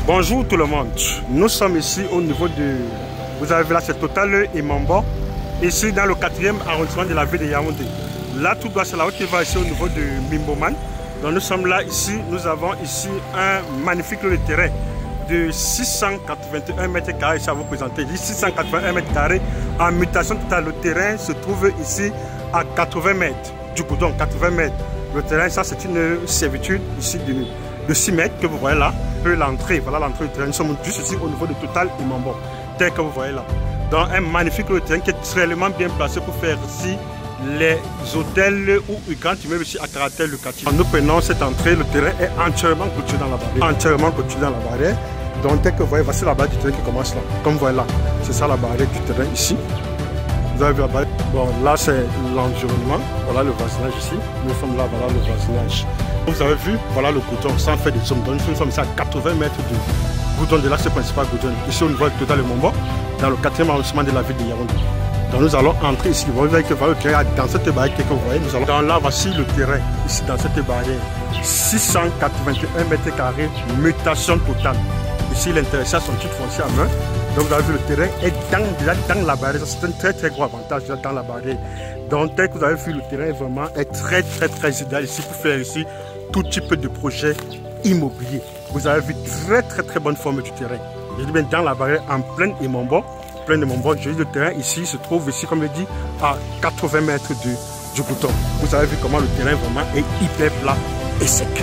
Bonjour tout le monde, nous sommes ici au niveau de, vous avez vu là c'est Total et Mambo, ici dans le 4e arrondissement de la ville de Yaoundé. Là tout droit c'est la route qui va ici au niveau de Mimboman. Donc nous sommes là ici, nous avons ici un magnifique terrain de 681 mètres carrés, ça va vous présenter, 681 mètres carrés en mutation totale. Le terrain se trouve ici à 80 mètres du goudron, 80 mètres. Le terrain, ça c'est une servitude ici de 6 mètres que vous voyez là. L'entrée, voilà l'entrée du terrain. Nous sommes juste ici au niveau de Total et Mambo, tel que vous voyez là. Donc un magnifique terrain qui est extrêmement bien placé pour faire ici les hôtels ou grands immeubles ici à caractère locatif. Nous prenons cette entrée, le terrain est entièrement clôturé dans la barrière. Entièrement clôturé dans la barrière. Donc tel que vous voyez, voici la barrière du terrain qui commence là. Comme vous voyez là, c'est ça la barrière du terrain ici. Vous avez vu la barrière. Bon, là c'est l'environnement. Voilà le voisinage ici. Nous sommes là, voilà le voisinage. Vous avez vu, voilà le goudron, sans faire de zoom. Donc nous sommes ici à 80 mètres du goudron de l'axe principal goudron. Ici au niveau de Total et Mambo, dans le 4e arrondissement de la ville de Yaoundé. Donc nous allons entrer ici. Vous voyez que le terrain dans cette barrière que vous voyez. Nous allons. Donc là, voici le terrain, ici dans cette barrière. 681 mètres carrés, mutation totale. Ici, l'intéressé a son titre foncier à main. Donc vous avez vu, le terrain est déjà dans la barrière. C'est un très gros avantage déjà dans la barrière. Donc tel que vous avez vu, le terrain vraiment est très idéal ici pour faire ici tout type de projet immobilier. Vous avez vu très bonne forme du terrain. Je dis bien dans la barrière en plein et Mambo. Plein de Mambo. Je dis le terrain ici se trouve ici, comme je dis, à 80 mètres du bouton. Vous avez vu comment le terrain vraiment est hyper plat et sec.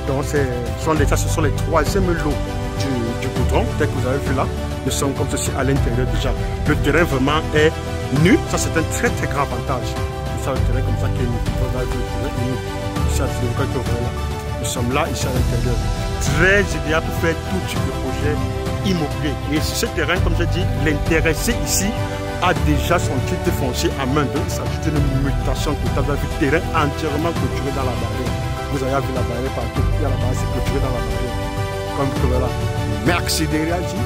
Donc ce sont les 3e lots du goudron, tel que vous avez vu là. Nous sommes comme ceci à l'intérieur déjà. Le terrain vraiment est nu. Ça c'est un très grand avantage. Ça, le terrain comme ça qui est nu. Vous avez vu le terrain est nu. Ici, nous sommes là, ici à l'intérieur. Très idéal pour faire tout type de projet immobilier. Et sur ce terrain, comme je dis, l'intéressé ici a déjà son titre foncier à main. Donc il s'agit d'une mutation totale. Vous avez vu le terrain entièrement clôturé dans la barrière. Vous avez vu la barrière partout. Il y a la barrière, c'est clôturé dans la barrière. Comme vous pouvez là. Merci de réagir.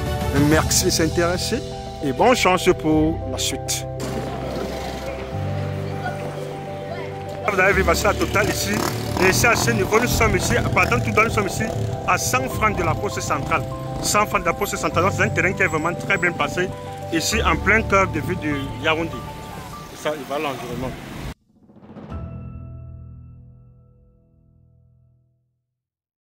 Merci de s'intéresser. Et bonne chance pour la suite. Vous avez vu, voici la totale ici. Et ici à ce niveau, nous sommes ici, pendant tout le temps, nous sommes ici à 100 francs de la poste centrale. 100 francs de la poste centrale, c'est un terrain qui est vraiment très bien placé. Ici, en plein cœur de ville de Yaoundé. Ça, il va l'environnement.